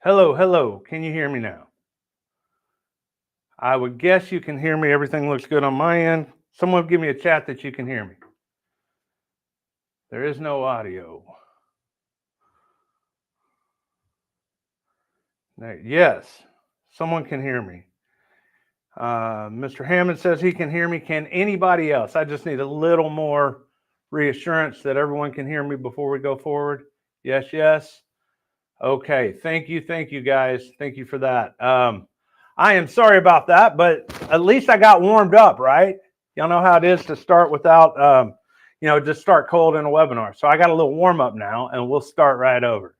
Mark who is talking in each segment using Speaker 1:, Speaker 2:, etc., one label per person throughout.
Speaker 1: Hello, hello. Can you hear me now? I would guess you can hear me. Everything looks good on my end. Someone give me a chat that you can hear me. There is no audio. Yes, someone can hear me. Mr. Hammond says he can hear me. Can anybody else? I just need a little more reassurance that everyone can hear me before we go forward. Yes, yes. Okay. Thank you, guys. Thank you for that. I am sorry about that, but at least I got warmed up, right? Y'all know how it is to start without, just start cold in a webinar. So I got a little warm up now, and we'll start right over.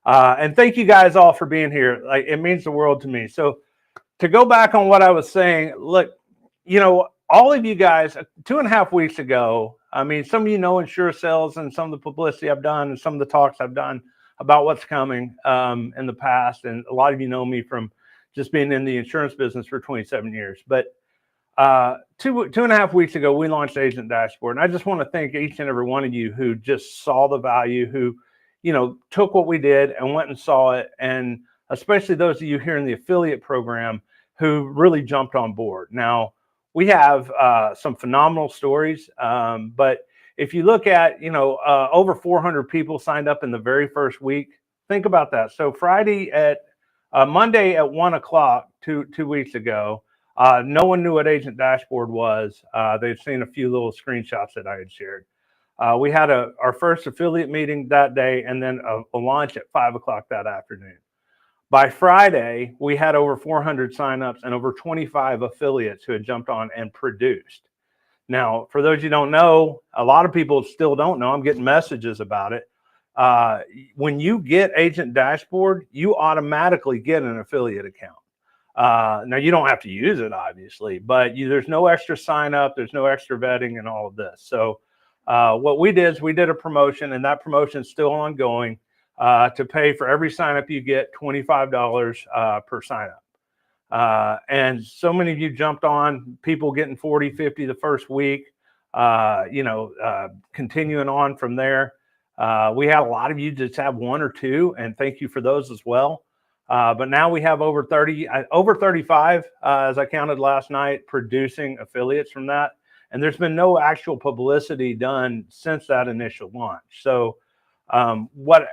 Speaker 1: And thank you guys all for being here. Like, it means the world to me. So to go back on what I was saying, look, all of you guys 2.5 weeks ago, I mean, some of you know InsureSales and some of the publicity I've done and some of the talks I've done about what's coming in the past. And a lot of you know me from just being in the insurance business for 27 years. But 2.5 weeks ago, we launched Agent Dashboard. And I just want to thank each and every one of you who just saw the value, who, took what we did and went and saw it. And especially those of you here in the affiliate program who really jumped on board. Now, we have some phenomenal stories, but if you look at, over 400 people signed up in the very first week. Think about that. So Monday at 1 o'clock, two weeks ago, no one knew what Agent Dashboard was. They'd seen a few little screenshots that I had shared. We had our first affiliate meeting that day, and then a launch at 5 o'clock that afternoon. By Friday, we had over 400 signups and over 25 affiliates who had jumped on and produced. Now, for those you don't know, a lot of people still don't know. I'm getting messages about it. When you get Agent Dashboard, you automatically get an affiliate account. Now, you don't have to use it, obviously, but there's no extra sign up. There's no extra vetting and all of this. So what we did is we did a promotion, and that promotion is still ongoing. To pay for every sign up, you get $25 per sign up. And so many of you jumped on, people getting 40, 50 the first week, continuing on from there. We had a lot of you just have one or two, and thank you for those as well. But now we have over 35, as I counted last night, producing affiliates from that. And there's been no actual publicity done since that initial launch. So what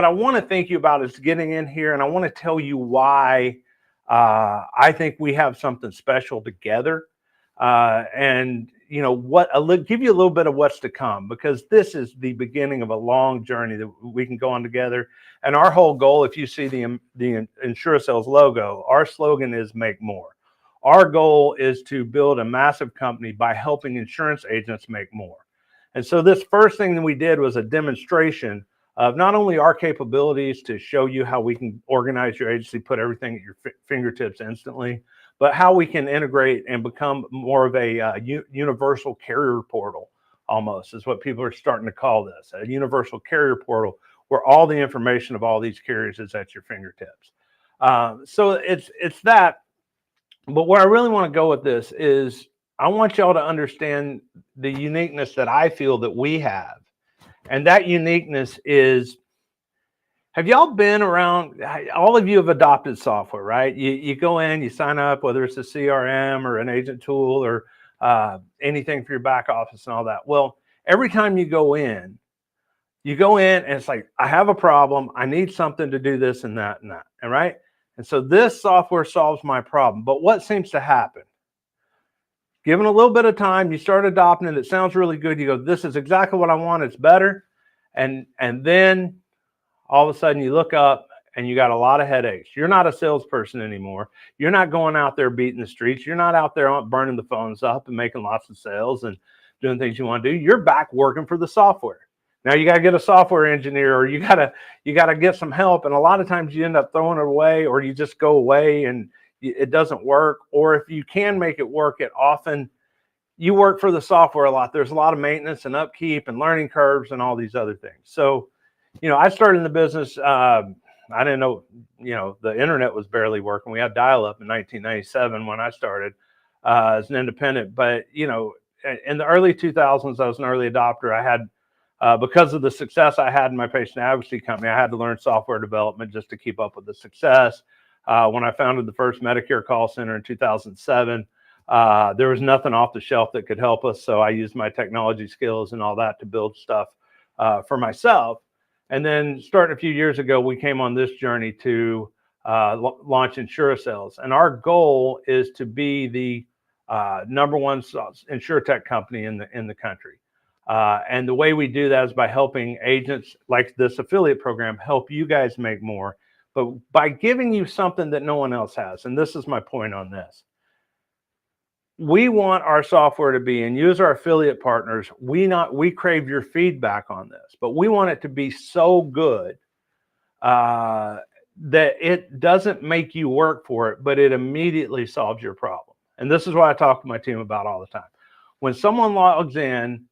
Speaker 1: I want to thank you about is getting in here, and I want to tell you why I think we have something special together. And give you a little bit of what's to come, because this is the beginning of a long journey that we can go on together. And our whole goal, if you see the InsureSales logo, our slogan is make more. Our goal is to build a massive company by helping insurance agents make more. And so this first thing that we did was a demonstration of not only our capabilities to show you how we can organize your agency, put everything at your fingertips instantly, but how we can integrate and become more of a universal carrier portal, almost is what people are starting to call this, a universal carrier portal where all the information of all these carriers is at your fingertips. So it's that. But where I really want to go with this is I want y'all to understand the uniqueness that I feel that we have. And that uniqueness is, have y'all been around, all of you have adopted software, right? You go in, you sign up, whether it's a CRM or an agent tool or anything for your back office and all that. Well, every time you go in and it's like, I have a problem. I need something to do this and that and that. All right. And so this software solves my problem. But what seems to happen? Given a little bit of time, you start adopting it. It sounds really good. You go, this is exactly what I want. It's better. And then all of a sudden you look up and you got a lot of headaches. You're not a salesperson anymore. You're not going out there beating the streets. You're not out there burning the phones up and making lots of sales and doing things you want to do. You're back working for the software. Now you got to get a software engineer, or you got to get some help. And a lot of times you end up throwing it away, or you just go away and it doesn't work. Or if you can make it work, you work for the software a lot. There's a lot of maintenance and upkeep and learning curves and all these other things. So, I started in the business. I didn't know, the internet was barely working. We had dial-up in 1997 when I started as an independent. But, in the early 2000s, I was an early adopter. I had Because of the success I had in my patient advocacy company, I had to learn software development just to keep up with the success. When I founded the first Medicare call center in 2007, there was nothing off the shelf that could help us. So I used my technology skills and all that to build stuff for myself. And then starting a few years ago, we came on this journey to launch InsureSales. And our goal is to be the #1 InsureTech company in the country. And the way we do that is by helping agents like this affiliate program help you guys make more, but by giving you something that no one else has. And this is my point on this. We want our software to be, and use our affiliate partners, we crave your feedback on this, but we want it to be so good that it doesn't make you work for it, but it immediately solves your problem. And this is what I talk to my team about all the time. When someone logs in,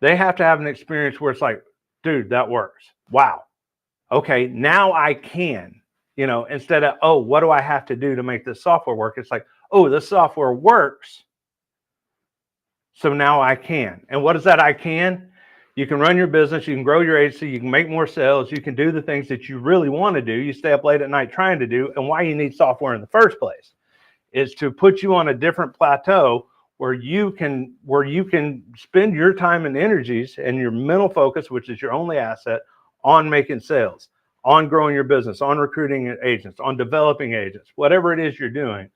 Speaker 1: they have to have an experience where it's like, dude, that works. Wow. Okay, now I can, instead of, oh, what do I have to do to make this software work? It's like, oh, this software works. So now I can. And what is that I can? You can run your business, you can grow your agency, you can make more sales, you can do the things that you really want to do, you stay up late at night trying to do, and why you need software in the first place is to put you on a different plateau where you can spend your time and energies and your mental focus, which is your only asset, on making sales, on growing your business, on recruiting agents, on developing agents, whatever it is you're doing.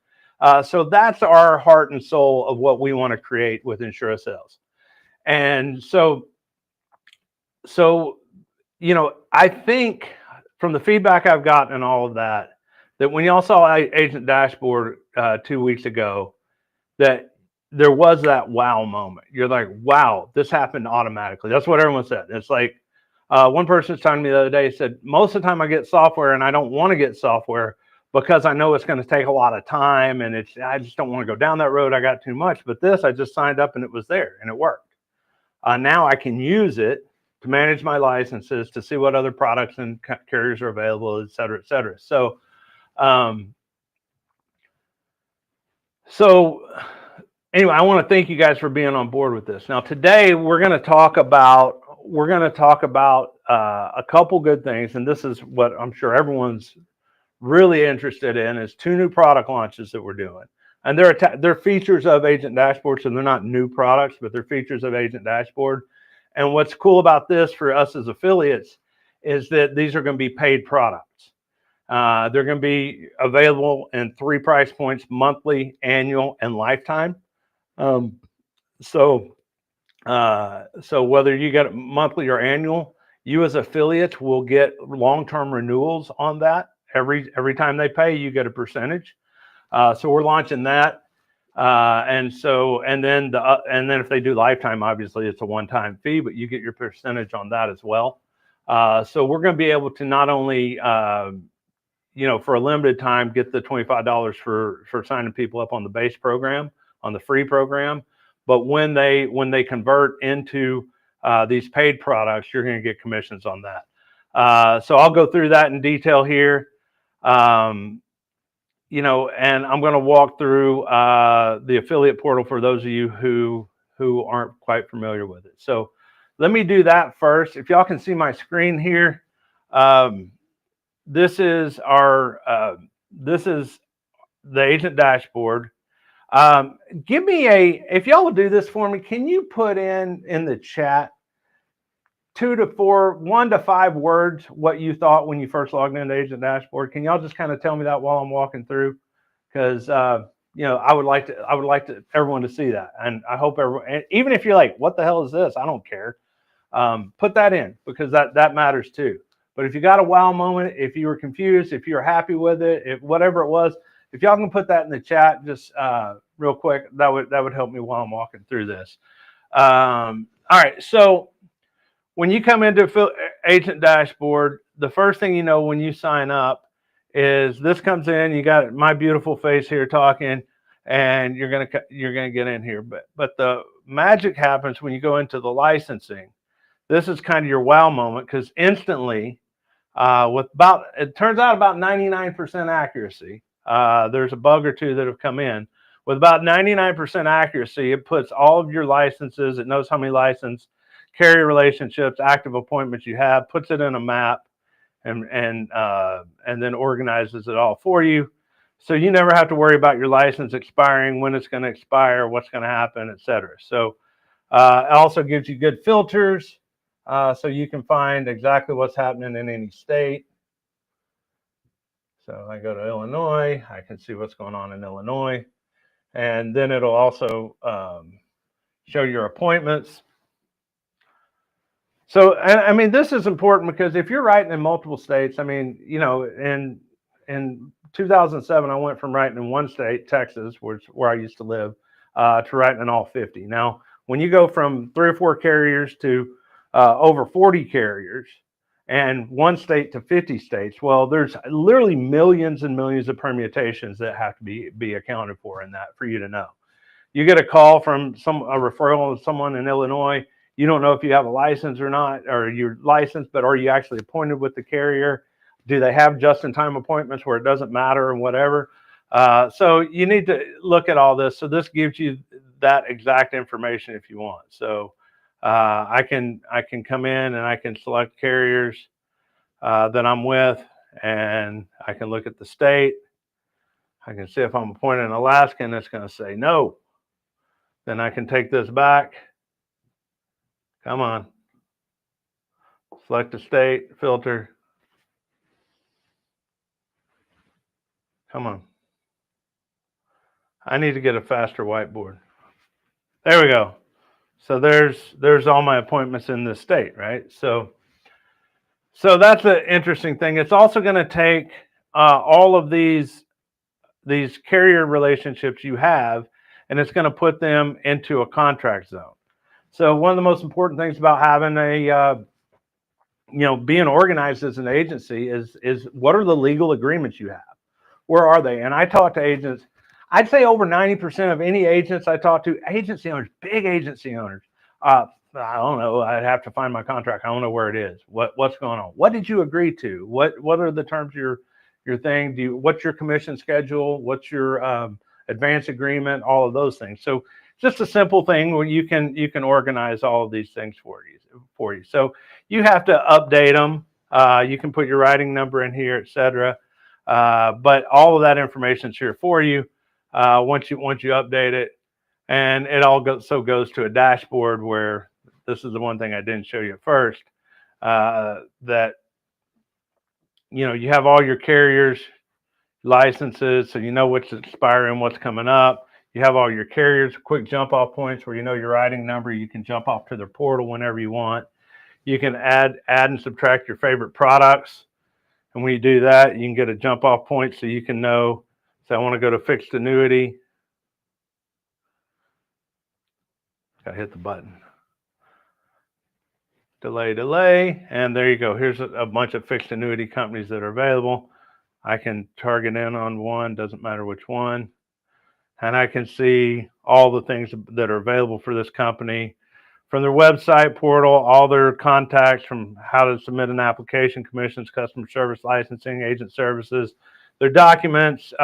Speaker 1: So that's our heart and soul of what we want to create with InsureSales. And so, I think from the feedback I've gotten and all of that when y'all saw Agent Dashboard 2 weeks ago, that there was that wow moment. You're like, wow, this happened automatically. That's what everyone said. It's like one person was telling me the other day, said, most of the time I get software and I don't want to get software because I know it's going to take a lot of time and I just don't want to go down that road. I got too much. But this, I just signed up and it was there and it worked. Now I can use it to manage my licenses, to see what other products and carriers are available, et cetera, et cetera. So, anyway, I want to thank you guys for being on board with this. Now, today we're going to talk about a couple good things, and this is what I'm sure everyone's really interested in, is 2 new product launches that we're doing. And they're features of Agent Dashboard, so they're not new products, but they're features of Agent Dashboard. And what's cool about this for us as affiliates is that these are going to be paid products. They're going to be available in 3 price points: monthly, annual, and lifetime. So whether you get monthly or annual, you as affiliates will get long-term renewals on that. Every time they pay, you get a percentage. So we're launching that. And then if they do lifetime, obviously it's a one-time fee, but you get your percentage on that as well. So we're going to be able to not only, for a limited time, get the $25 for signing people up on the base program, on the free program, but when they convert into these paid products, you're going to get commissions on that. So I'll go through that in detail here. And I'm going to walk through the affiliate portal for those of you who aren't quite familiar with it. So let me do that first. If y'all can see my screen here, this is the Agent Dashboard. If y'all will do this for me, can you put in the chat 1 to 5 words what you thought when you first logged into Agent Dashboard? Can y'all just kind of tell me that while I'm walking through? Because I would like everyone to see that, and I hope everyone, even if you're like, what the hell is this? I don't care. Put that in, because that matters too. But if you got a wow moment, if you were confused, if you're happy with it, if whatever it was, if y'all can put that in the chat just real quick, that would help me while I'm walking through this. All right, so when you come into Agent Dashboard, the first thing you know when you sign up is this comes in. You got my beautiful face here talking, and you're gonna get in here. But the magic happens when you go into the licensing. This is kind of your wow moment, because instantly, it turns out about 99% accuracy. There's a bug or two that have come in. With about 99% accuracy, it puts all of your licenses. It knows how many licenses carrier relationships, active appointments you have, puts it in a map, and then organizes it all for you. So you never have to worry about your license expiring, when it's going to expire, what's going to happen, etc. So it also gives you good filters, so you can find exactly what's happening in any state. So I go to Illinois, I can see what's going on in Illinois. And then it'll also show your appointments. So, I mean, this is important because if you're writing in multiple states, I mean, you know, in 2007, I went from writing in one state, Texas, where I used to live, to writing in all 50. Now, when you go from 3 or 4 carriers to over 40 carriers, and one state to 50 states, well, there's literally millions and millions of permutations that have to be accounted for in that for you to know. You get a call from a referral of someone in Illinois. You don't know if you have a license or not, or you're licensed, but are you actually appointed with the carrier? Do they have just-in-time appointments where it doesn't matter and whatever? So you need to look at all this. So this gives you that exact information if you want. So I can come in and I can select carriers that I'm with, and I can look at the state. I can see if I'm appointed in Alaska, and it's going to say no. Then I can take this back. Come on. Select the state, filter. Come on. I need to get a faster whiteboard. There we go. So there's all my appointments in this state, right? So that's an interesting thing. It's also going to take all of these carrier relationships you have, and it's going to put them into a contract zone. So one of the most important things about having being organized as an agency is what are the legal agreements you have? Where are they? And I talk to agents. I'd say over 90% of any agents I talk to, agency owners, big agency owners, I don't know. I'd have to find my contract. I don't know where it is. What's going on? What did you agree to? What are the terms of your thing? What's your commission schedule? What's your advance agreement? All of those things. So just a simple thing where you can organize all of these things for you. So you have to update them. You can put your writing number in here, etc. But all of that information is here for you once you update it, and it all goes to a dashboard where this is the one thing I didn't show you at first, that you have all your carriers licenses, so you know what's expiring, what's coming up. You have all your carriers quick jump off points where you know your writing number. You can jump off to their portal whenever you want. You can add and subtract your favorite products. And when you do that, you can get a jump off point so you can know, so I want to go to fixed annuity. Gotta hit the button. Delay. And there you go. Here's a bunch of fixed annuity companies that are available. I can target in on one, doesn't matter which one. And I can see all the things that are available for this company from their website portal, all their contacts, from how to submit an application, commissions, customer service, licensing, agent services, their documents,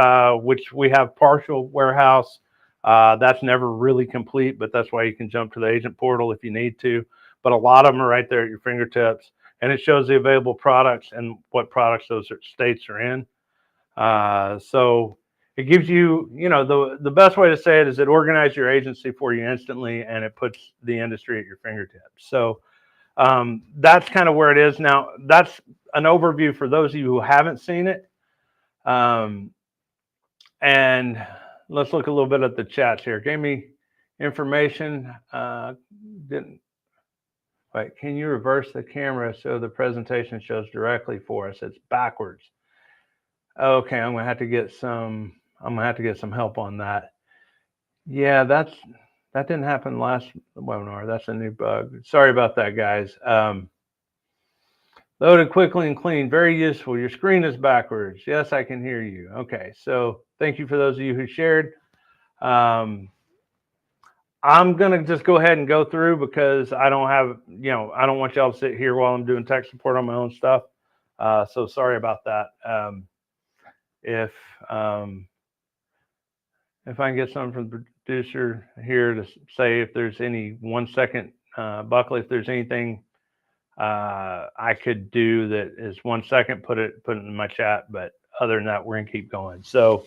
Speaker 1: which we have partial warehouse. That's never really complete, but that's why you can jump to the agent portal if you need to. But a lot of them are right there at your fingertips, and it shows the available products and what products those states are in. So it gives you, the best way to say it is it organizes your agency for you instantly, and it puts the industry at your fingertips. So that's kind of where it is now. That's an overview for those of you who haven't seen it. And let's look a little bit at the chats here. Gave me information. Wait, can you reverse the camera so the presentation shows directly for us? It's backwards. Okay, I'm gonna have to get some help on that. Yeah, that didn't happen last webinar. That's a new bug. Sorry about that, guys. Loaded quickly and clean, very useful. Your screen is backwards. Yes, I can hear you. Okay, so thank you for those of you who shared. I'm gonna just go ahead and go through because I don't have, I don't want y'all to sit here while I'm doing tech support on my own stuff. So sorry about that. If I can get someone from the producer here to say if there's any 1 second Buckley, if there's anything I could do that is 1 second, put it in my chat. But other than that, we're gonna keep going. So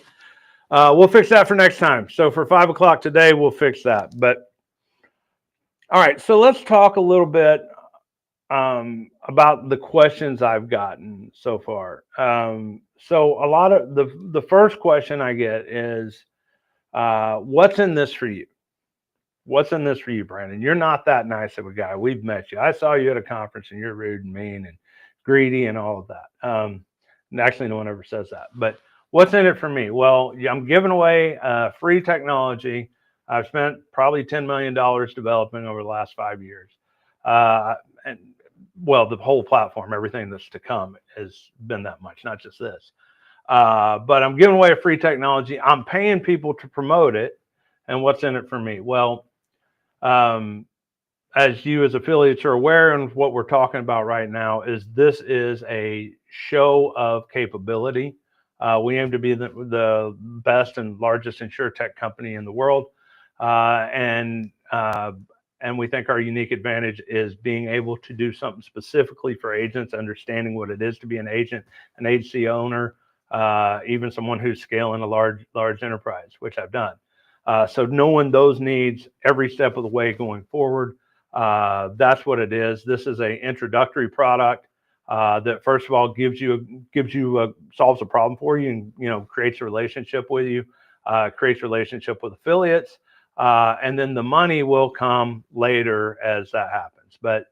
Speaker 1: we'll fix that for next time. So for 5 o'clock today, we'll fix that. But all right, so let's talk a little bit about the questions I've gotten so far. So a lot of the first question I get is, what's in this for you? What's in this for you, Brandon? You're not that nice of a guy. We've met you. I saw you at a conference and you're rude and mean and greedy and all of that. And actually, no one ever says that. But what's in it for me? Well, I'm giving away free technology. I've spent probably $10 million developing over the last 5 years. And well, the whole platform, everything that's to come has been that much, not just this. But I'm giving away a free technology. I'm paying people to promote it. And what's in it for me? Well, as you as affiliates are aware, and what we're talking about right now is this is a show of capability. We aim to be the best and largest insurtech company in the world. And we think our unique advantage is being able to do something specifically for agents, understanding what it is to be an agent, an agency owner, even someone who's scaling a large enterprise, which I've done. So knowing those needs every step of the way going forward, that's what it is. This is an introductory product that first of all solves a problem for you, and creates a relationship with you, creates a relationship with affiliates, and then the money will come later as that happens. But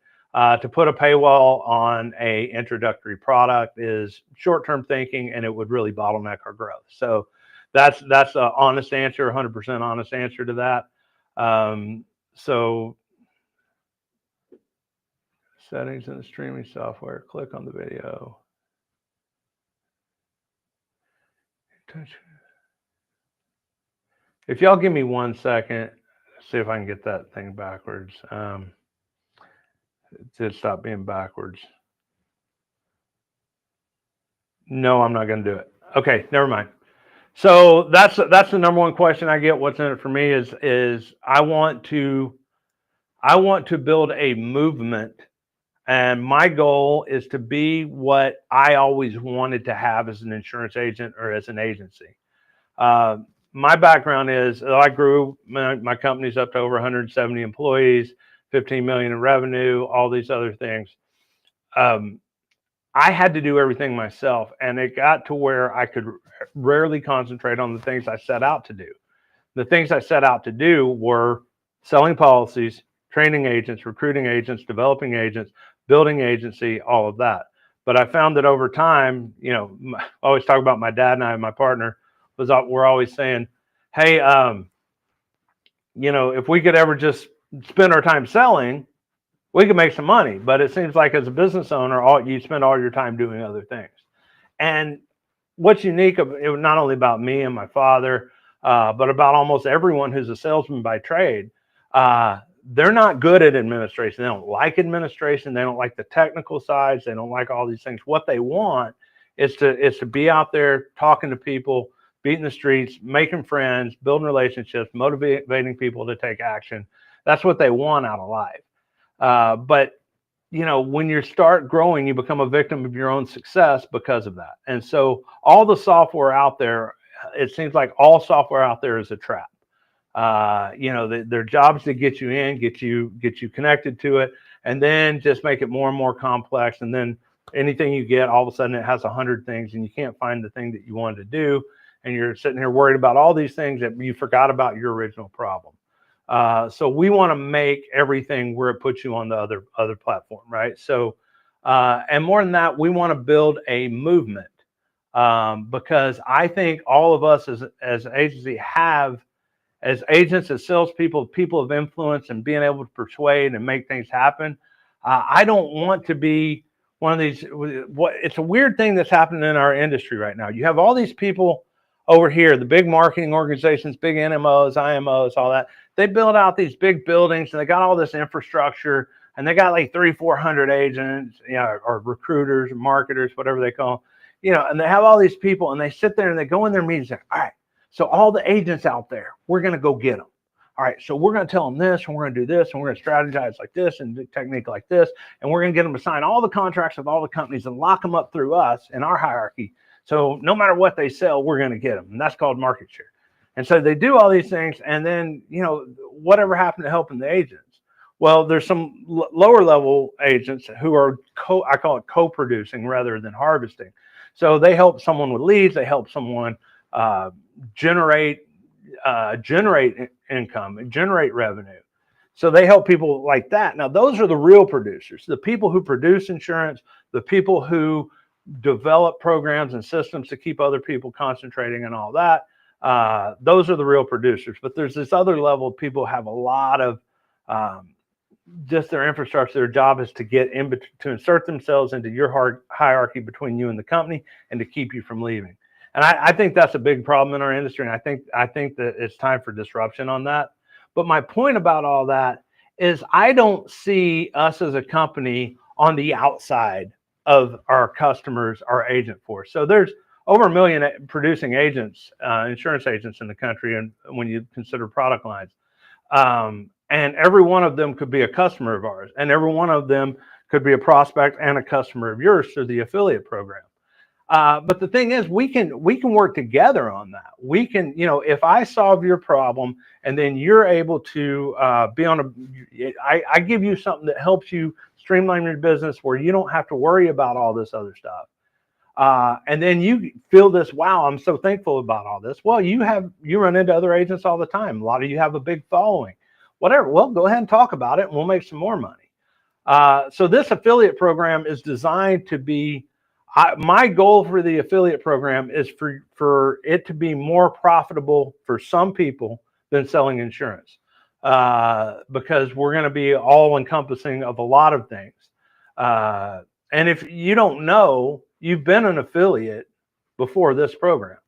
Speaker 1: to put a paywall on a introductory product is short-term thinking, and it would really bottleneck our growth. So that's an honest answer, 100% honest answer to that. So settings in the streaming software, click on the video. If y'all give me 1 second, see if I can get that thing backwards. It did stop being backwards. No, I'm not going to do it. Okay, never mind. So that's the number one question I get. What's in it for me is I want to build a movement, and my goal is to be what I always wanted to have as an insurance agent or as an agency. My background is I grew my company's up to over 170 employees, 15 million in revenue, all these other things. I had to do everything myself, and it got to where I could rarely concentrate on the things I set out to do. The things I set out to do were selling policies, training agents, recruiting agents, developing agents, building agency, all of that. But I found that over time, I always talk about my dad and I, my partner, we're always saying, hey, if we could ever just spend our time selling, we could make some money. But it seems like as a business owner, you spend all your time doing other things. And what's unique, not only about me and my father, but about almost everyone who's a salesman by trade, they're not good at administration. They don't like administration. They don't like the technical sides. They don't like all these things. What they want is to be out there talking to people, beating the streets, making friends, building relationships, motivating people to take action. That's what they want out of life. But when you start growing, you become a victim of your own success because of that. And so all the software out there, it seems like all software out there is a trap. They're jobs that get you in, get you connected to it, and then just make it more and more complex. And then anything you get, all of a sudden it has 100 things, and you can't find the thing that you wanted to do. And you're sitting here worried about all these things that you forgot about your original problem. So we want to make everything where it puts you on the other platform, right? So, and more than that, we want to build a movement, because I think all of us as an agency as agents, as salespeople, people of influence, and being able to persuade and make things happen. I don't want to be one of these. It's a weird thing that's happening in our industry right now. You have all these people over here, the big marketing organizations, big NMOs, IMOs, all that. They build out these big buildings, and they got all this infrastructure, and they got like 300-400 agents, or recruiters, marketers, whatever they call them, and they have all these people, and they sit there and they go in their meetings and say, all right, so all the agents out there, we're going to go get them. All right, so we're going to tell them this, and we're going to do this, and we're going to strategize like this, and do technique like this, and we're going to get them to sign all the contracts with all the companies and lock them up through us in our hierarchy. So no matter what they sell, we're going to get them, and that's called market share. And so they do all these things, and then, you know, whatever happened to helping the agents? Well, there's some lower level agents who are I call it co-producing rather than harvesting. So they help someone with leads, they help someone generate income and generate revenue. So they help people like that. Now, those are the real producers, the people who produce insurance, the people who develop programs and systems to keep other people concentrating and all that. Those are the real producers. But there's this other level of people who have a lot of just their infrastructure. Their job is to get in, to insert themselves into your hierarchy between you and the company, and to keep you from leaving. And I think that's a big problem in our industry. And I think that it's time for disruption on that. But my point about all that is I don't see us as a company on the outside of our customers, our agent force. So there's over 1 million producing agents, insurance agents in the country, and when you consider product lines. And every one of them could be a customer of ours, and every one of them could be a prospect and a customer of yours through the affiliate program. But the thing is, we can work together on that. We can, you know, if I solve your problem and then you're able to be on I give you something that helps you streamline your business where you don't have to worry about all this other stuff. And then you feel this, wow, I'm so thankful about all this. Well, you run into other agents all the time. A lot of you have a big following, whatever. Well, go ahead and talk about it and we'll make some more money. So this affiliate program is designed to be, my goal for the affiliate program is for it to be more profitable for some people than selling insurance, because we're going to be all encompassing of a lot of things. And if you don't know, you've been an affiliate before this program.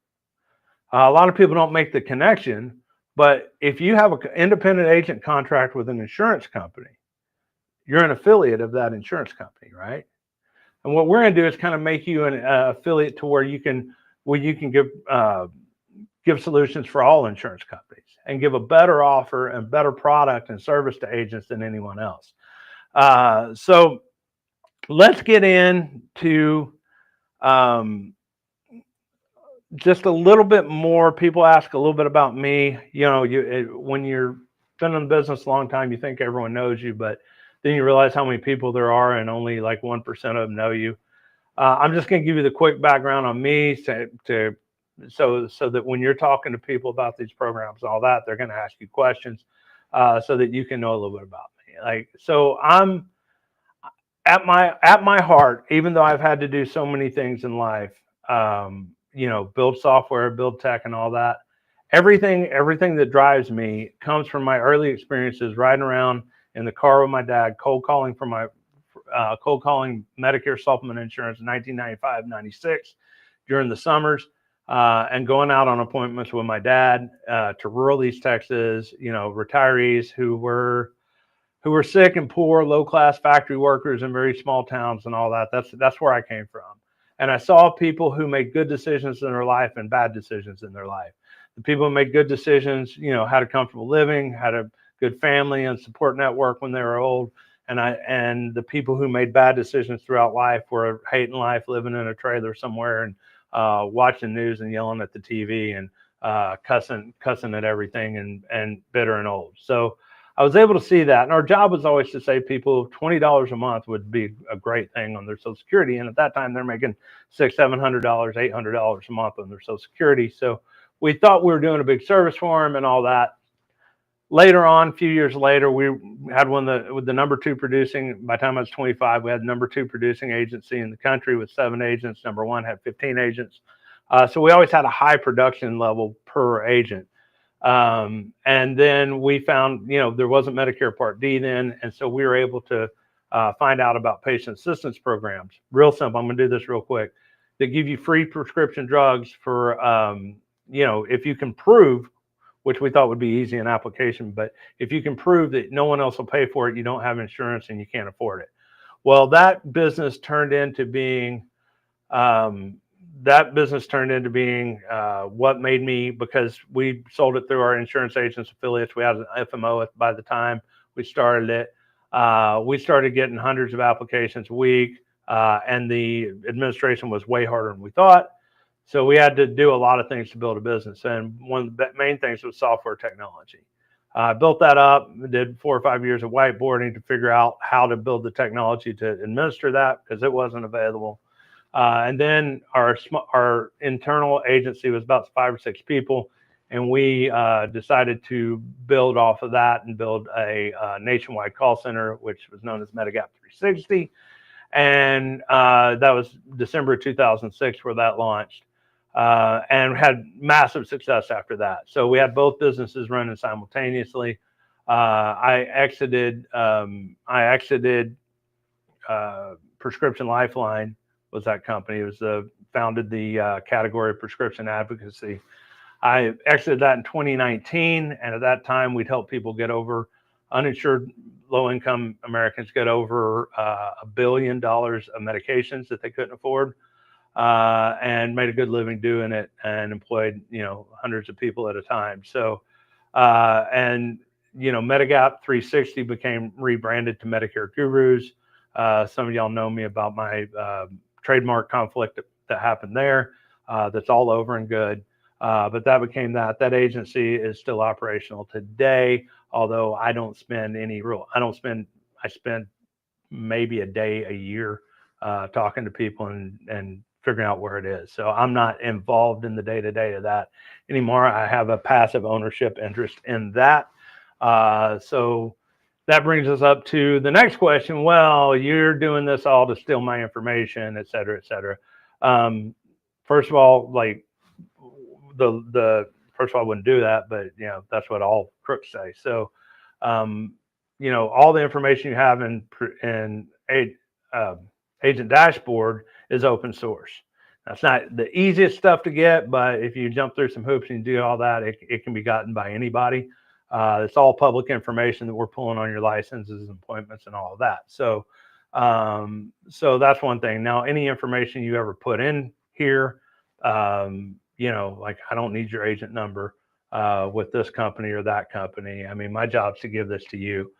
Speaker 1: A lot of people don't make the connection, but if you have an independent agent contract with an insurance company, you're an affiliate of that insurance company, right? And what we're going to do is kind of make you an affiliate to where you can give solutions for all insurance companies and give a better offer and better product and service to agents than anyone else. So let's get into just a little bit more. People ask a little bit about me. You know, when you're been in the business a long time, you think everyone knows you, but then you realize how many people there are, and only like 1% of them know you. I'm just going to give you the quick background on me so that when you're talking to people about these programs, all that, they're going to ask you questions so that you can know a little bit about me. Like, so I'm at my heart, even though I've had to do so many things in life, you know, build software, build tech, and all that. Everything that drives me comes from my early experiences riding around in the car with my dad, cold calling Medicare supplement insurance in 1995, 96 during the summers, and going out on appointments with my dad to rural East Texas, you know, retirees who were sick and poor, low-class factory workers in very small towns and all that. That's where I came from. And I saw people who make good decisions in their life and bad decisions in their life. The people who make good decisions, you know, had a comfortable living, had a good family and support network when they were old. And the people who made bad decisions throughout life were hating life, living in a trailer somewhere and watching news and yelling at the TV and cussing at everything and bitter and old. So I was able to see that. And our job was always to say people $20 a month would be a great thing on their Social Security. And at that time, they're making $600, $700, $800 a month on their Social Security. So we thought we were doing a big service for them and all that. Later on, a few years later, we had with the number 2 producing. By the time I was 25, we had the number 2 producing agency in the country with 7 agents. Number 1 had 15 agents. So we always had a high production level per agent. And then we found, you know, there wasn't Medicare Part D then. And so we were able to find out about patient assistance programs. Real simple. I'm going to do this real quick. They give you free prescription drugs for, you know, if you can prove, which we thought would be easy in application, but if you can prove that no one else will pay for it, you don't have insurance and you can't afford it. Well, that business turned into being that business turned into being what made me, because we sold it through our insurance agents affiliates. We had an FMO by the time we started it. We started getting hundreds of applications a week, and the administration was way harder than we thought. So we had to do a lot of things to build a business. And one of the main things was software technology. I built that up, did 4 or 5 years of whiteboarding to figure out how to build the technology to administer that, because it wasn't available. And then our internal agency was about 5 or 6 people, and we decided to build off of that and build a nationwide call center, which was known as Medigap 360. And that was December 2006 where that launched, and had massive success after that. So we had both businesses running simultaneously. I exited Prescription Lifeline was that company. It was founded the category of prescription advocacy. I exited that in 2019, and at that time we'd help people get over, uninsured low-income Americans get over $1 billion of medications that they couldn't afford, and made a good living doing it, and employed hundreds of people at a time. So and Medigap 360 became rebranded to Medicare Gurus. Some of y'all know me about my trademark conflict that happened there. That's all over and good. But that became that. That agency is still operational today, although I spend maybe a day a year talking to people and figuring out where it is. So I'm not involved in the day-to-day of that anymore. I have a passive ownership interest in that. So that brings us up to the next question. Well, you're doing this all to steal my information, et cetera, et cetera. First of all, like first of all, I wouldn't do that, but that's what all crooks say. So, all the information you have in Agent Dashboard is open source. That's not the easiest stuff to get, but if you jump through some hoops and do all that, it can be gotten by anybody. It's all public information that we're pulling on your licenses, appointments, and all of that. So, so that's one thing. Now, any information you ever put in here, like I don't need your agent number with this company or that company. I mean, my job's to give this to you.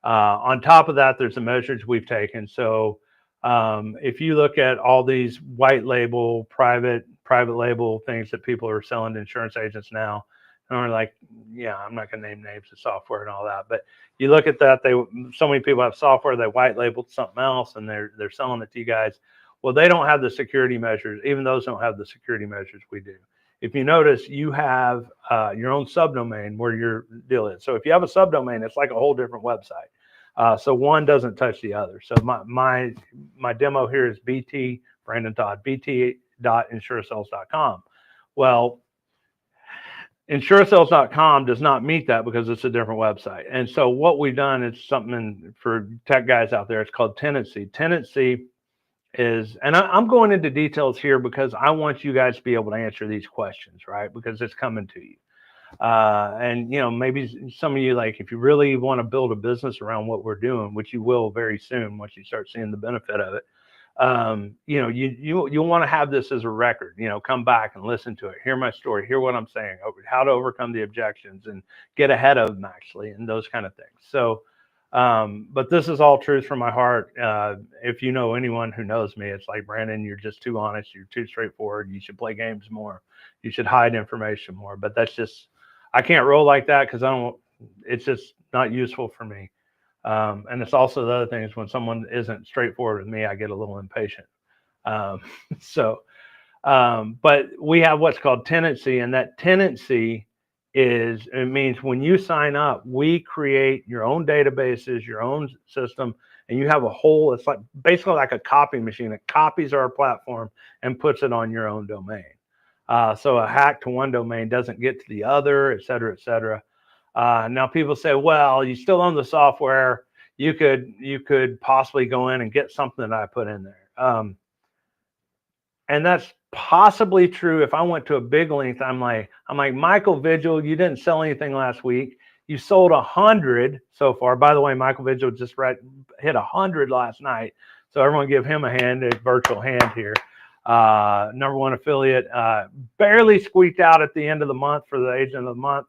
Speaker 1: On top of that, there's the measures we've taken. So if you look at all these white label, private label things that people are selling to insurance agents now, and we're like, yeah, I'm not going to name names of software and all that, but you look at that, so many people have software, they white labeled something else, and they're selling it to you guys. Well, they don't have the security measures. Even those don't have the security measures we do. If you notice, you have your own subdomain where your deal is. So if you have a subdomain, it's like a whole different website. So one doesn't touch the other. So my demo here is BT, Brandon Todd, bt.insurecells.com. Well, insurecells.com does not meet that because it's a different website. And so what we've done is something for tech guys out there. It's called Tenancy. Tenancy is, and I'm going into details here because I want you guys to be able to answer these questions, right? Because it's coming to you. And maybe some of you, like, if you really want to build a business around what we're doing, which you will very soon once you start seeing the benefit of it, you want to have this as a record. Come back and listen to it, hear my story, hear what I'm saying, how to overcome the objections and get ahead of them, actually, and those kind of things. So but this is all truth from my heart. If you know anyone who knows me, it's like, Brandon, you're just too honest, you're too straightforward, you should play games more, you should hide information more. But that's just, I can't roll like that because it's just not useful for me. And it's also the other thing is when someone isn't straightforward with me, I get a little impatient. But we have what's called tenancy, and that tenancy it means when you sign up, we create your own databases, your own system, and you have a whole, it's like basically like a copy machine that copies our platform and puts it on your own domain. So a hack to one domain doesn't get to the other, et cetera, et cetera. Now people say, well, you still own the software. You could possibly go in and get something that I put in there. And that's possibly true. If I went to a big length, I'm like, Michael Vigil, you didn't sell anything last week. You sold 100 so far. By the way, Michael Vigil just hit 100 last night. So everyone give him a virtual hand here. #1 affiliate, barely squeaked out at the end of the month for the agent of the month,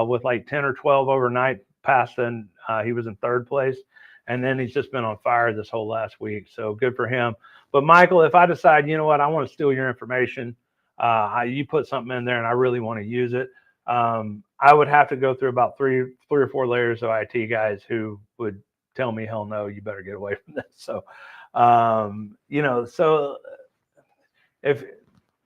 Speaker 1: with like 10 or 12 overnight passed, and he was in 3rd place. And then he's just been on fire this whole last week. So good for him. But Michael, if I decide, you know what, I want to steal your information, you put something in there and I really want to use it, I would have to go through about three or four layers of IT guys who would tell me, hell no, you better get away from this. So, so if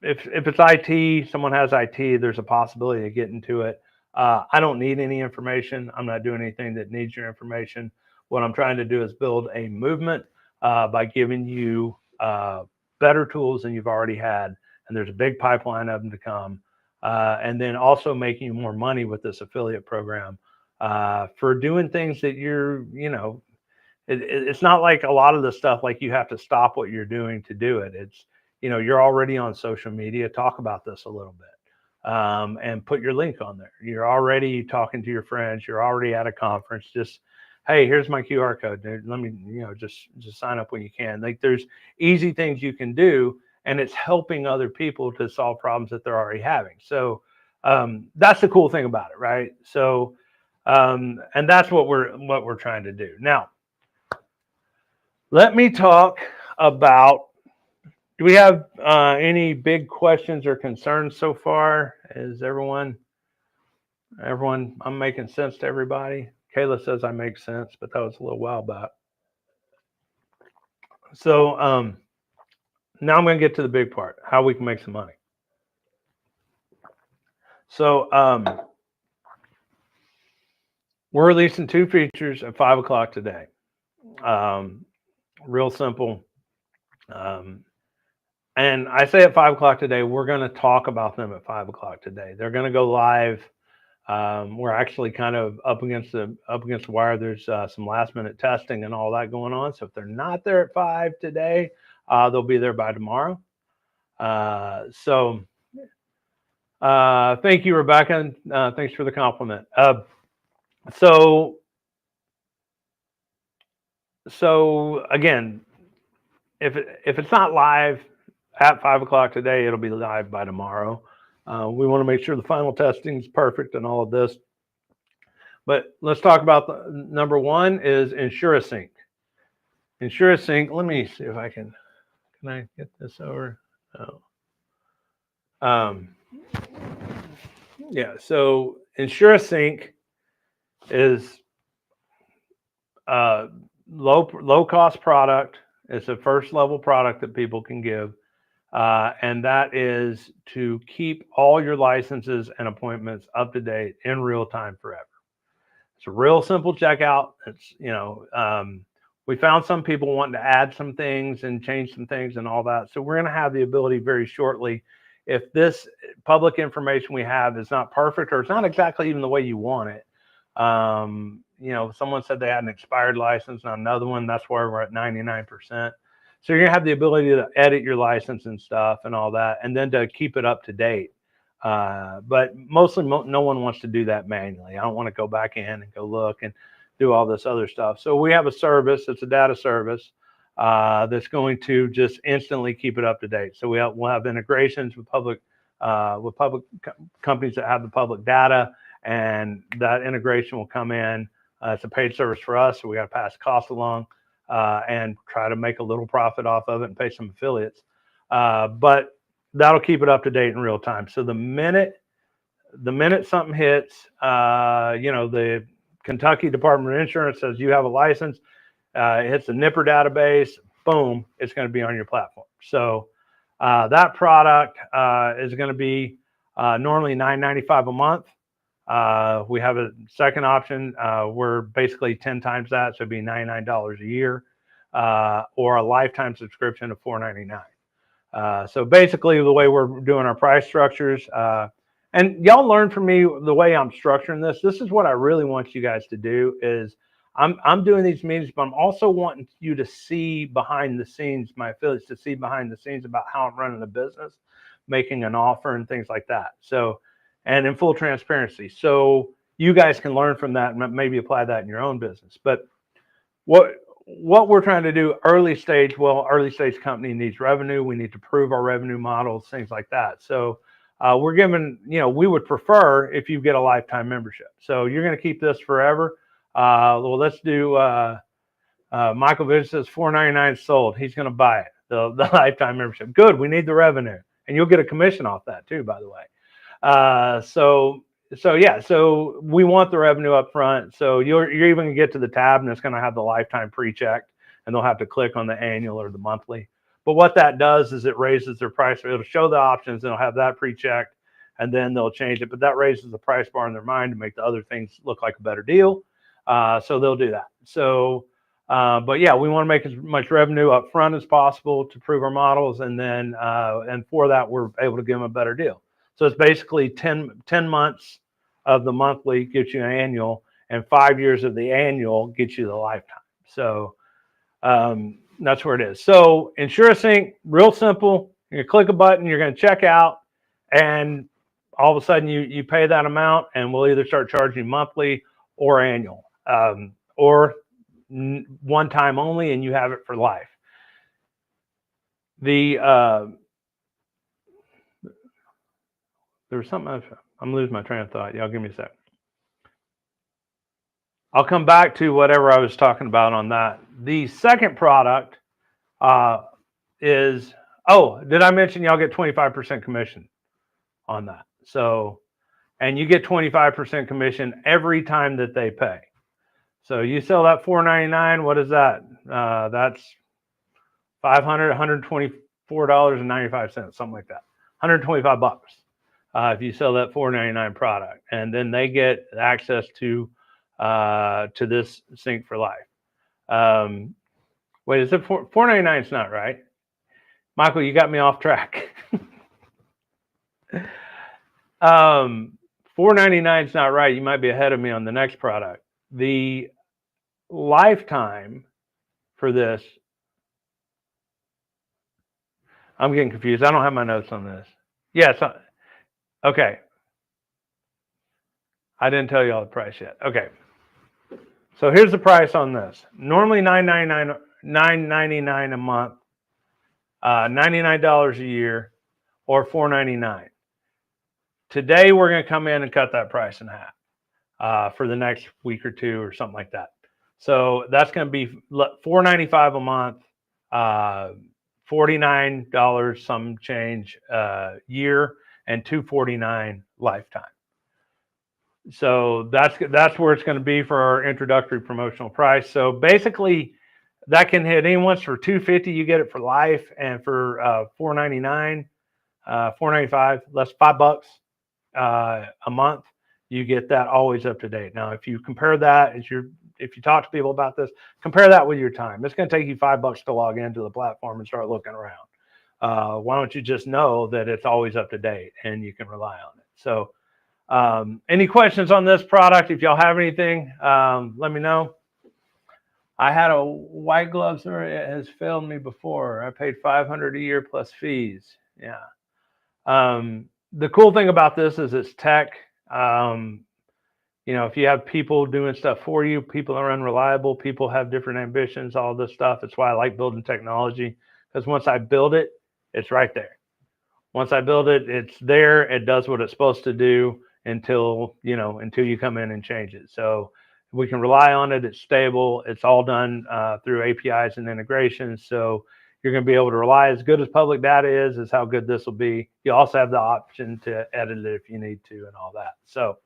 Speaker 1: it's IT, someone has IT, there's a possibility of getting to it. I don't need any information. I'm not doing anything that needs your information. What I'm trying to do is build a movement by giving you better tools than you've already had. And there's a big pipeline of them to come. And then also making you more money with this affiliate program for doing things that it's not like a lot of the stuff, like you have to stop what you're doing to do it. It's, you're already on social media. Talk about this a little bit and put your link on there. You're already talking to your friends. You're already at a conference. Just, hey, here's my QR code. Let me, just sign up when you can. Like, there's easy things you can do, and it's helping other people to solve problems that they're already having. So that's the cool thing about it, right? So, and that's what we're trying to do. Now, let me talk about, do we have any big questions or concerns so far? Is everyone, I'm making sense to everybody? Kayla says I make sense, but that was a little while back. So now I'm going to get to the big part, how we can make some money. So we're releasing 2 features at 5 o'clock today. Real simple. And I say at 5 o'clock today, we're going to talk about them at 5 o'clock today. They're going to go live. We're actually kind of up against the wire. There's some last minute testing and all that going on. So if they're not there at 5 today, they'll be there by tomorrow. So thank you, Rebecca. Thanks for the compliment. So again, if it's not live at 5 o'clock today, it'll be live by tomorrow. We want to make sure the final testing is perfect and all of this. But let's talk about the number one is InsuraSync. InsuraSync, let me see if I can I get this over? Oh. Yeah, so InsuraSync is a low cost product. It's a first level product that people can give. And that is to keep all your licenses and appointments up to date in real time forever. It's a real simple checkout. It's, we found some people wanting to add some things and change some things and all that. So we're going to have the ability very shortly. If this public information we have is not perfect, or it's not exactly even the way you want it, someone said they had an expired license on another one. That's why we're at 99%. So you're going to have the ability to edit your license and stuff and all that, and then to keep it up to date. But mostly no one wants to do that manually. I don't want to go back in and go look and do all this other stuff. So we have a service. It's a data service that's going to just instantly keep it up to date. So we'll have integrations with public companies that have the public data, and that integration will come in. It's a paid service for us, so we got to pass the cost along and try to make a little profit off of it and pay some affiliates. But that'll keep it up to date in real time. So the minute something hits, the Kentucky Department of Insurance says you have a license, it hits the NIPR database, boom, it's going to be on your platform. So that product is going to be normally $9.95 a month. We have a second option. We're basically 10 times that, so it'd be $99 a year, or a lifetime subscription of $4.99. So basically, the way we're doing our price structures, and y'all learn from me the way I'm structuring this. This is what I really want you guys to do. Is I'm doing these meetings, but I'm also wanting you to see behind the scenes, my affiliates to see behind the scenes about how I'm running the business, making an offer and things like that. So, and in full transparency, so you guys can learn from that and maybe apply that in your own business. But what we're trying to do early stage, well, early stage company needs revenue. We need to prove our revenue models, things like that. So we're giving, we would prefer if you get a lifetime membership. So you're going to keep this forever. Well, let's do Michael Vision says $4.99 sold. He's going to buy it, the lifetime membership. Good. We need the revenue, and you'll get a commission off that too, by the way. So we want the revenue up front. So you're even gonna get to the tab, and it's going to have the lifetime pre-checked, and they'll have to click on the annual or the monthly. But what that does is it raises their price. It'll show the options, and it'll have that pre-checked, and then they'll change it. But that raises the price bar in their mind to make the other things look like a better deal. So they'll do that. So, but yeah, we want to make as much revenue up front as possible to prove our models, and then and for that, we're able to give them a better deal. So it's basically 10 months of the monthly gets you an annual, and 5 years of the annual gets you the lifetime. So that's where it is. So InsuranceSync, real simple. You're gonna click a button, you're gonna check out, and all of a sudden you pay that amount, and we'll either start charging monthly or annual, or one time only, and you have it for life. There was something I'm losing my train of thought. Y'all give me a sec. I'll come back to whatever I was talking about on that. The second product is, did I mention y'all get 25% commission on that? So, and you get 25% commission every time that they pay. So you sell that $4.99. What is that? That's $124.95, something like that. $125 if you sell that $4.99 product, and then they get access to this sync for life. Wait, is it $4.99? It's not right. Michael, you got me off track. $4.99 is not right. You might be ahead of me on the next product. The lifetime for this, I'm getting confused. I don't have my notes on this. Yes. Okay. I didn't tell you all the price yet. Okay. So here's the price on this. Normally $9.99 a month, $99 a year, or $4.99. Today we're going to come in and cut that price in half for the next week or two or something like that. So that's going to be $4.95 a month, $49 some change year, and $249 lifetime. So that's where it's going to be for our introductory promotional price. So basically, that can hit anyone for $250. You get it for life, and for $4.99, $4.95, less $5 a month. You get that always up to date. Now, if you compare that, if you talk to people about this, compare that with your time. It's going to take you $5 to log into the platform and start looking around. Why don't you just know that it's always up to date and you can rely on it? So. Any questions on this product? If y'all have anything, let me know. I had a white glove, sir. It has failed me before. I paid $500 a year plus fees. Yeah. The cool thing about this is it's tech. If you have people doing stuff for you, people are unreliable, people have different ambitions, all this stuff. It's why I like building technology, because once I build it, it's right there. Once I build it, it's there. It does what it's supposed to do until you come in and change it. So we can rely on it. It's stable. It's all done through APIs and integrations. So you're going to be able to rely. As good as public data is how good this will be. You also have the option to edit it if you need to and all that. So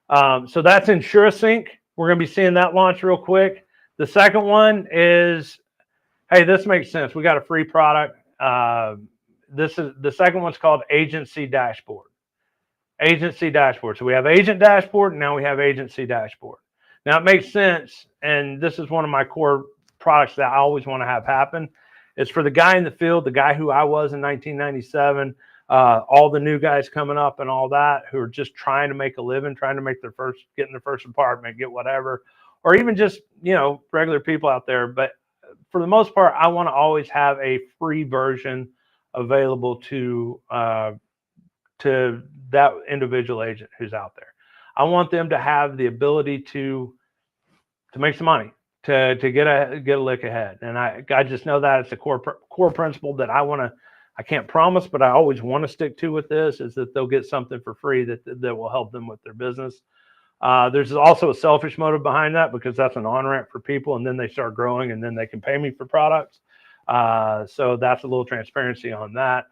Speaker 1: that's InsuranceSync. We're going to be seeing that launch real quick. The second one is, hey, this makes sense. We got a free product. This is the second one's called Agency Dashboard. Agency Dashboard. So we have Agent Dashboard, and now we have Agency Dashboard. Now it makes sense, and this is one of my core products that I always want to have happen. It's for the guy in the field, the guy who I was in 1997, all the new guys coming up and all that who are just trying to make a living, trying to make get in their first apartment, get whatever, or even just regular people out there. But for the most part, I want to always have a free version available to that individual agent who's out there. I want them to have the ability to make some money, to get a lick ahead. And I just know that it's a core principle that I can't promise, but I always want to stick to with this, is that they'll get something for free that will help them with their business. There's also a selfish motive behind that, because that's an on-ramp for people, and then they start growing, and then they can pay me for products. So that's a little transparency on that.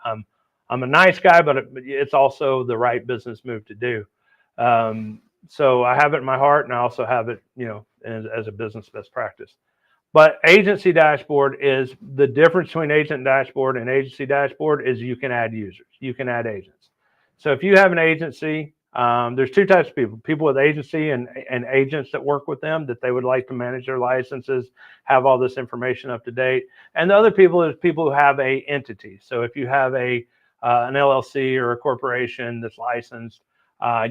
Speaker 1: I'm a nice guy, but it's also the right business move to do. So I have it in my heart, and I also have it, as a business best practice. But agency dashboard is the difference between agent dashboard and agency dashboard is you can add users, you can add agents. So if you have an agency, there's two types of people with agency and agents that work with them, that they would like to manage their licenses, have all this information up to date. And the other people is people who have a entity. So if you have an LLC or a corporation that's licensed,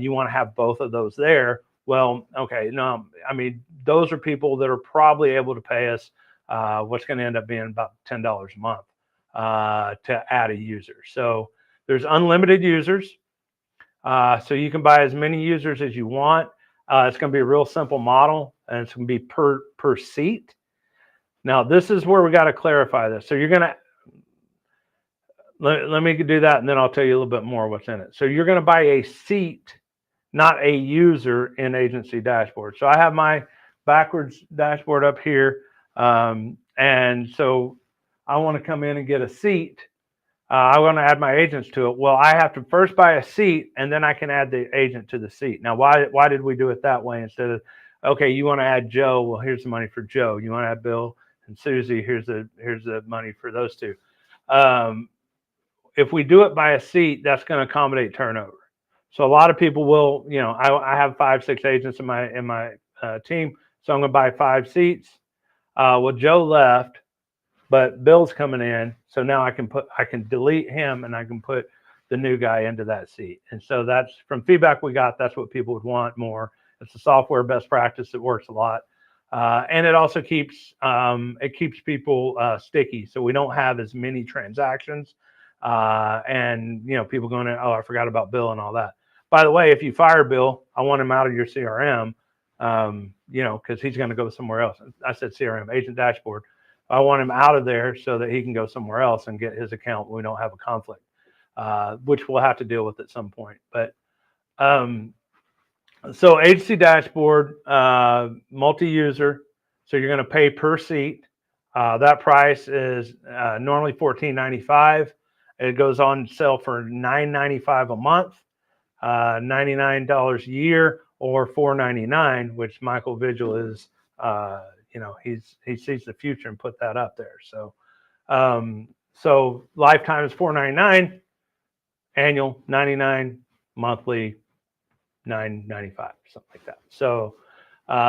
Speaker 1: you want to have both of those there. Well, okay, no, I mean, those are people that are probably able to pay us what's going to end up being about $10 a month to add a user. So there's unlimited users. So you can buy as many users as you want. It's going to be a real simple model, and it's going to be per seat. Now, this is where we got to clarify this. So you're going to, let me do that, and then I'll tell you a little bit more what's in it. So you're going to buy a seat, not a user, in agency dashboard. So I have my backwards dashboard up here. And so I want to come in and get a seat. I want to add my agents to it. Well, I have to first buy a seat, and then I can add the agent to the seat. Now, why did we do it that way instead of, okay, you want to add Joe? Well, here's the money for Joe. You want to add Bill and Susie? Here's the money for those two. If we do it by a seat, that's going to accommodate turnover. So a lot of people will, I have 5-6 agents in my team, so I'm going to buy 5 seats. Well, Joe left, but Bill's coming in, so now I can delete him, and I can put the new guy into that seat. And so that's, from feedback we got, that's what people would want more. It's a software best practice that works a lot, and it also keeps people sticky, so we don't have as many transactions, and people going, oh, I forgot about Bill and all that. By the way, if you fire Bill, I want him out of your CRM, because he's going to go somewhere else. I said CRM, agent dashboard. I want him out of there so that he can go somewhere else and get his account. We don't have a conflict, which we'll have to deal with at some point. But so agency dashboard, multi-user. So you're going to pay per seat. That price is normally $14.95. It goes on sale for $9.95 a month. $99 a year, or $4.99, which Michael Vigil is, he sees the future and put that up there. So, so lifetime is $4.99, annual $99, monthly $9.95, something like that. So,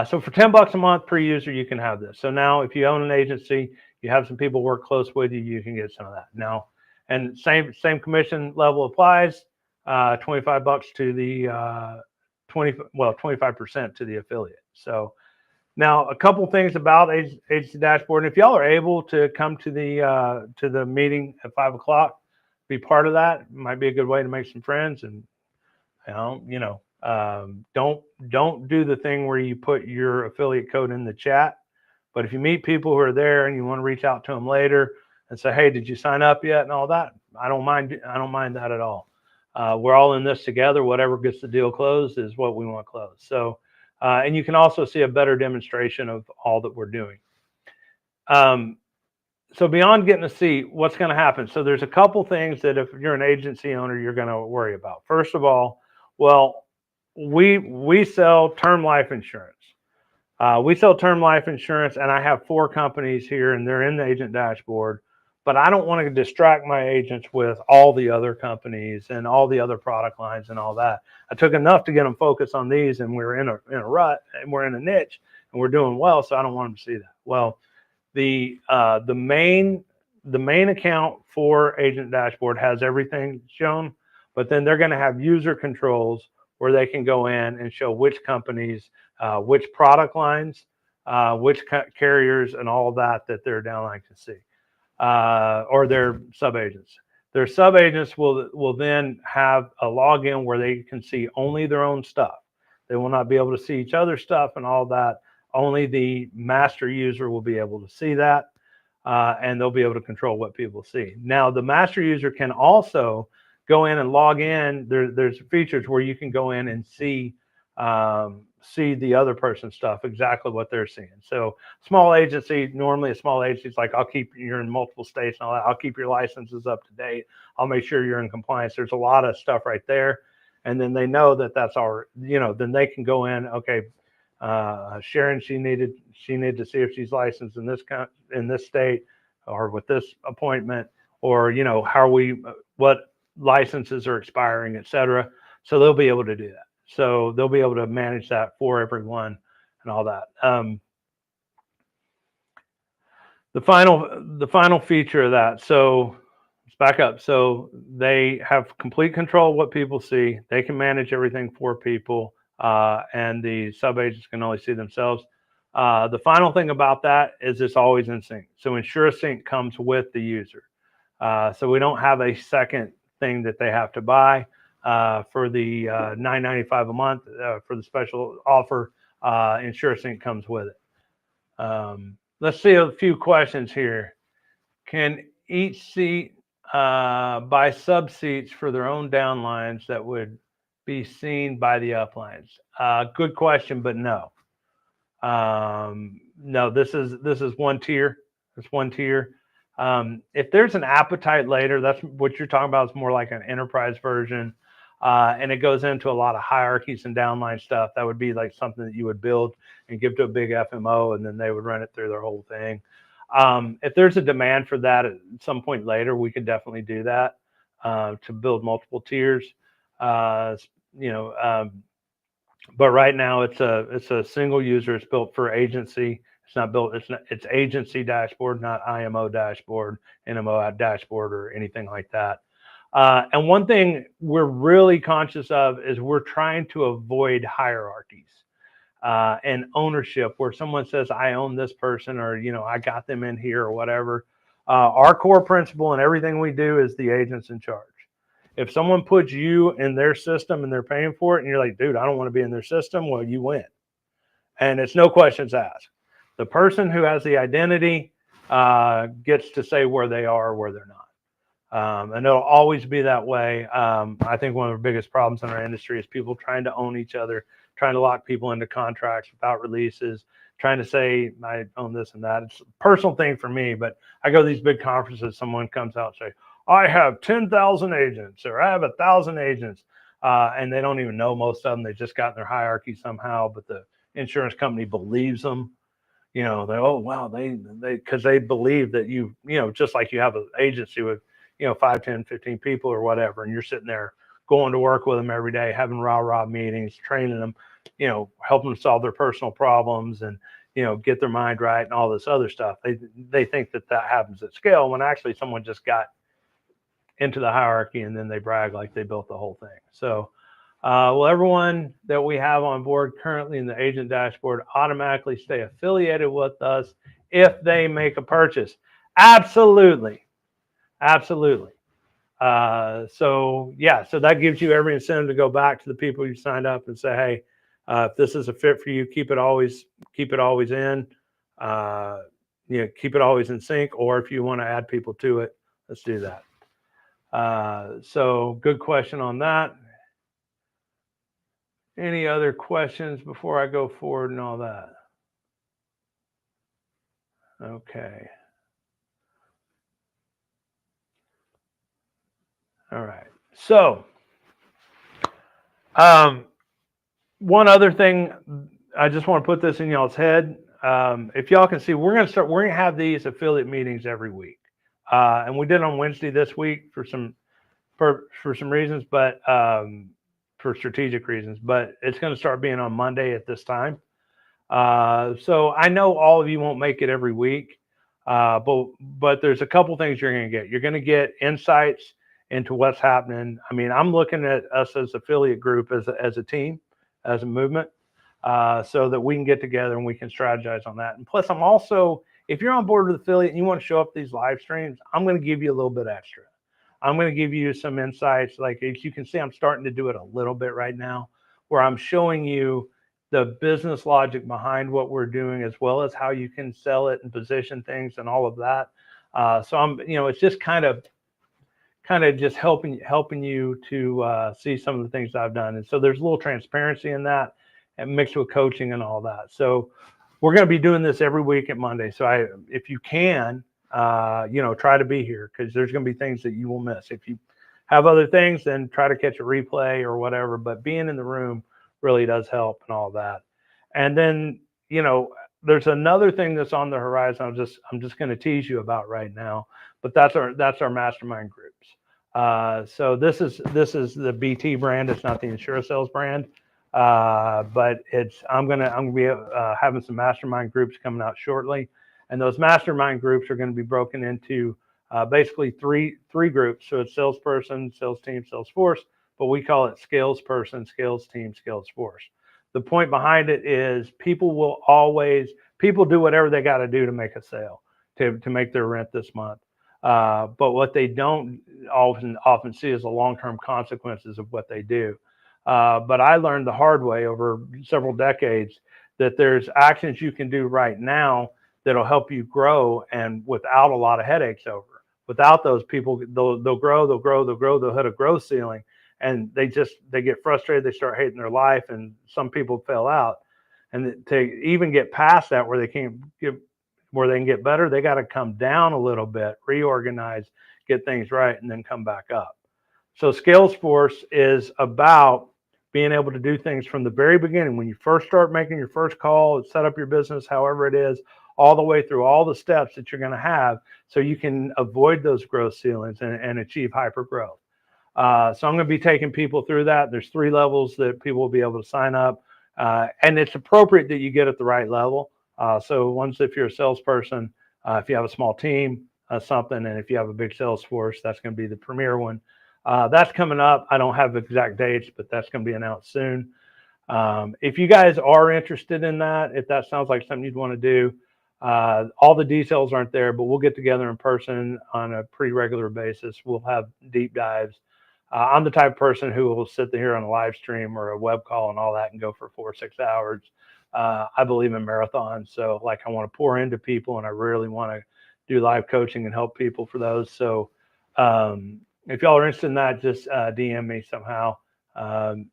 Speaker 1: so for $10 a month per user, you can have this. So now, if you own an agency, you have some people work close with you, you can get some of that now. And same commission level applies. 25 bucks to the 25% to the affiliate. So now a couple things about agency dashboard. And if y'all are able to come to the meeting at 5 o'clock, be part of that. It might be a good way to make some friends. And don't do the thing where you put your affiliate code in the chat. But if you meet people who are there and you want to reach out to them later and say, hey, did you sign up yet, and all that, I don't mind that at all. We're all in this together. Whatever gets the deal closed is what we want closed. So, and you can also see a better demonstration of all that we're doing. So beyond getting a seat, what's going to happen? So there's a couple things that if you're an agency owner, you're going to worry about. First of all, well, we sell term life insurance. We sell term life insurance, and I have 4 companies here, and they're in the agent dashboard. But I don't want to distract my agents with all the other companies and all the other product lines and all that. I took enough to get them focused on these, and we're in a rut, and we're in a niche, and we're doing well. So I don't want them to see that. Well, the main account for Agent Dashboard has everything shown, but then they're going to have user controls where they can go in and show which companies, which product lines, which carriers, and all that their downline can see. Or their sub-agents. Their sub-agents will then have a login where they can see only their own stuff. They will not be able to see each other's stuff and all that. only the master user will be able to see that, and they'll be able to control what people see. Now, the master user can also go in and log in. There's features where you can go in and see the other person's stuff, exactly what they're seeing. So small agency, normally a small agency is like, you're in multiple states and all that. I'll keep your licenses up to date. I'll make sure you're in compliance. There's a lot of stuff right there. And then they know that that's our, then they can go in, okay, Sharon, she needed to see if she's licensed in this state or with this appointment, or, what licenses are expiring, et cetera. So they'll be able to do that. So they'll be able to manage that for everyone and all that. The final feature of that. So let's back up. So they have complete control of what people see. They can manage everything for people, and the sub agents can only see themselves. The final thing about that is it's always in sync. So InsureSync comes with the user. So we don't have a second thing that they have to buy. For the $9.95 a month for the special offer, InsureSync comes with it. Let's see a few questions here. Can each seat buy sub seats for their own downlines that would be seen by the uplines? Good question, but no. No, this is one tier. It's one tier. If there's an appetite later, that's what you're talking about. It's more like an enterprise version. And it goes into a lot of hierarchies and downline stuff. That would be like something that you would build and give to a big FMO, and then they would run it through their whole thing. If there's a demand for that at some point later, we could definitely do that to build multiple tiers. But right now it's a single user. It's built for agency. It's not built. It's agency dashboard, not IMO dashboard, NMO dashboard, or anything like that. And one thing we're really conscious of is we're trying to avoid hierarchies and ownership, where someone says, I own this person, or, I got them in here or whatever. Our core principle in everything we do is the agent's in charge. If someone puts you in their system and they're paying for it, and you're like, dude, I don't want to be in their system, well, you win. And it's no questions asked. The person who has the identity gets to say where they are or where they're not. And it'll always be that way. I think one of the biggest problems in our industry is people trying to own each other, trying to lock people into contracts without releases, trying to say, I own this and that. It's a personal thing for me, but I go to these big conferences, someone comes out and say, I have 10,000 agents, or I have 1,000 agents. And they don't even know most of them. They just got in their hierarchy somehow, but the insurance company believes them. They, oh, wow, because they believe that just like you have an agency with 5, 10, 15 people or whatever, and you're sitting there going to work with them every day, having rah-rah meetings, training them, helping them solve their personal problems and, get their mind right and all this other stuff. They think that happens at scale, when actually someone just got into the hierarchy and then they brag like they built the whole thing. So, will everyone that we have on board currently in the agent dashboard automatically stay affiliated with us if they make a purchase? Absolutely. Absolutely. So that gives you every incentive to go back to the people you signed up and say, hey, if this is a fit for you, keep it always in, keep it always in sync. Or if you want to add people to it, let's do that. So good question on that. Any other questions before I go forward and all that? Okay. All right. So, one other thing, I just want to put this in y'all's head. If y'all can see, we're going to have these affiliate meetings every week. And we did on Wednesday this week for some reasons, but for strategic reasons, but it's going to start being on Monday at this time. So I know all of you won't make it every week, but there's a couple things you're going to get. You're going to get insights into what's happening. I mean, I'm looking at us as affiliate group as a team, as a movement, so that we can get together and we can strategize on that. And plus, I'm also, if you're on board with affiliate and you want to show up these live streams, I'm going to give you a little bit extra. I'm going to give you some insights. Like, as you can see, I'm starting to do it a little bit right now, where I'm showing you the business logic behind what we're doing, as well as how you can sell it and position things and all of that. So it's just kind of just helping you to see some of the things I've done. And so there's a little transparency in that, and mixed with coaching and all that. So we're going to be doing this every week at Monday. So if you can, try to be here, because there's going to be things that you will miss. If you have other things, then try to catch a replay or whatever. But being in the room really does help and all that. And then, there's another thing that's on the horizon. I'm just going to tease you about right now, but that's our mastermind groups. So this is the BT brand. It's not the InsureSales brand, but I'm gonna be having some mastermind groups coming out shortly, and those mastermind groups are going to be broken into basically three groups. So it's salesperson, sales team, sales force, but we call it scales person, scales team, scales force. The point behind it is people do whatever they got to do to make a sale, to make their rent this month. But what they don't often see is the long-term consequences of what they do. But I learned the hard way over several decades that there's actions you can do right now that'll help you grow, and without a lot of headaches over. Without those, people, they'll grow, they'll hit a growth ceiling, and they get frustrated, they start hating their life, and some people fail out. And to even get past that, where they can get better, they got to come down a little bit, reorganize, get things right, and then come back up. So Scalesforce is about being able to do things from the very beginning. When you first start making your first call, set up your business, however it is, all the way through all the steps that you're going to have, so you can avoid those growth ceilings and achieve hyper growth. So I'm going to be taking people through that. There's 3 levels that people will be able to sign up. And it's appropriate that you get at the right level. So once, if you're a salesperson, if you have a small team, something, and if you have a big sales force, that's going to be the premier one. That's coming up. I don't have exact dates, but that's going to be announced soon. If you guys are interested in that, if that sounds like something you'd want to do, all the details aren't there, but we'll get together in person on a pretty regular basis. We'll have deep dives. I'm the type of person who will sit here on a live stream or a web call and all that and go for 4 or 6 hours. I believe in marathons. So I want to pour into people, and I really want to do live coaching and help people for those. So if y'all are interested in that, just DM me somehow,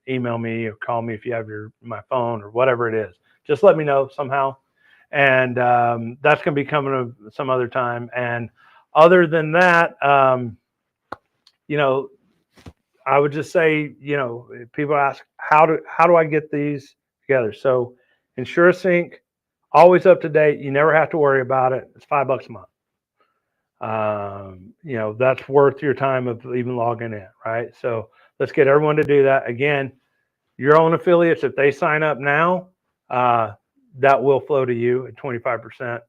Speaker 1: email me or call me if you have my phone or whatever it is. Just let me know somehow. And that's going to be coming some other time. And other than that, I would just say, people ask, how do I get these together? So InsureSync, always up to date. You never have to worry about it. It's $5 a month. That's worth your time of even logging in, right? So let's get everyone to do that. Again, your own affiliates, if they sign up now, that will flow to you at 25%.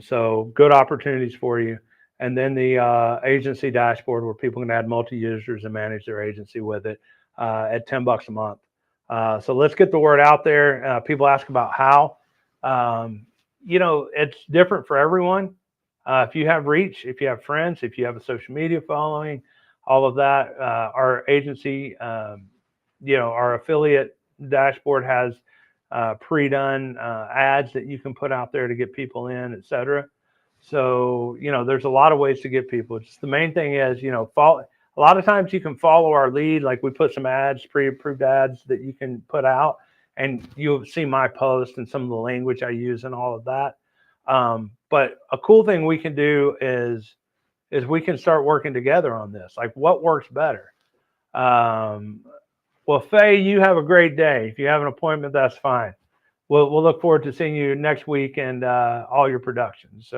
Speaker 1: So good opportunities for you. And then the agency dashboard, where people can add multi-users and manage their agency with it, at $10 a month. So let's get the word out there. People ask about how. It's different for everyone. If you have reach, if you have friends, if you have a social media following, all of that, our agency, our affiliate dashboard has pre-done ads that you can put out there to get people in, et cetera. So, there's a lot of ways to get people. Just the main thing is, follow. A lot of times you can follow our lead. Like, we put some ads, pre-approved ads that you can put out, and you'll see my post and some of the language I use and all of that. But a cool thing we can do is we can start working together on this. Like, what works better? Well, Faye, you have a great day. If you have an appointment, that's fine. We'll look forward to seeing you next week and all your productions.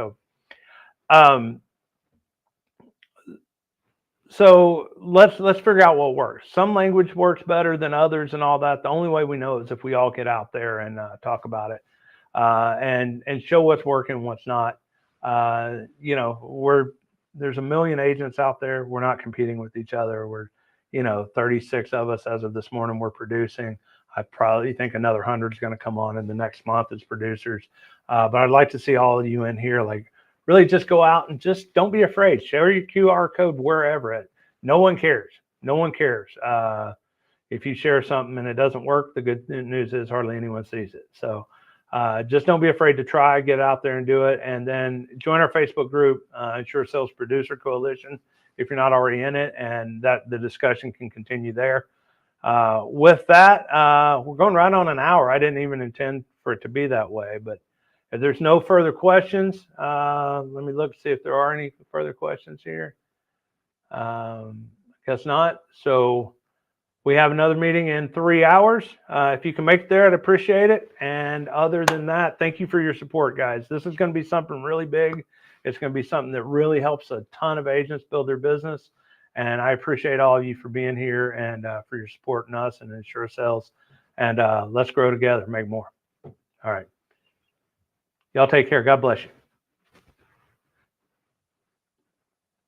Speaker 1: So let's figure out what works. Some language works better than others and all that. The only way we know is if we all get out there and talk about it, and show what's working and what's not. There's a million agents out there. We're not competing with each other. We're 36 of us as of this morning we're producing. I probably think another 100 is going to come on in the next month as producers. But I'd like to see all of you in here. Like, really just go out and just don't be afraid. Share your QR code wherever. No one cares. No one cares. If you share something and it doesn't work, the good news is hardly anyone sees it. So just don't be afraid to try, get out there and do it. And then join our Facebook group, Insure Sales Producer Coalition, if you're not already in it, and that the discussion can continue there. With that, we're going right on an hour. I didn't even intend for it to be that way, but if there's no further questions, let me look to see if there are any further questions here. I guess not. So we have another meeting in 3 hours. If you can make it there, I'd appreciate it. And other than that, thank you for your support, guys. This is going to be something really big. It's going to be something that really helps a ton of agents build their business. And I appreciate all of you for being here and for your support in us and Insure Sales. And let's grow together, make more. All right. Y'all take care. God bless you.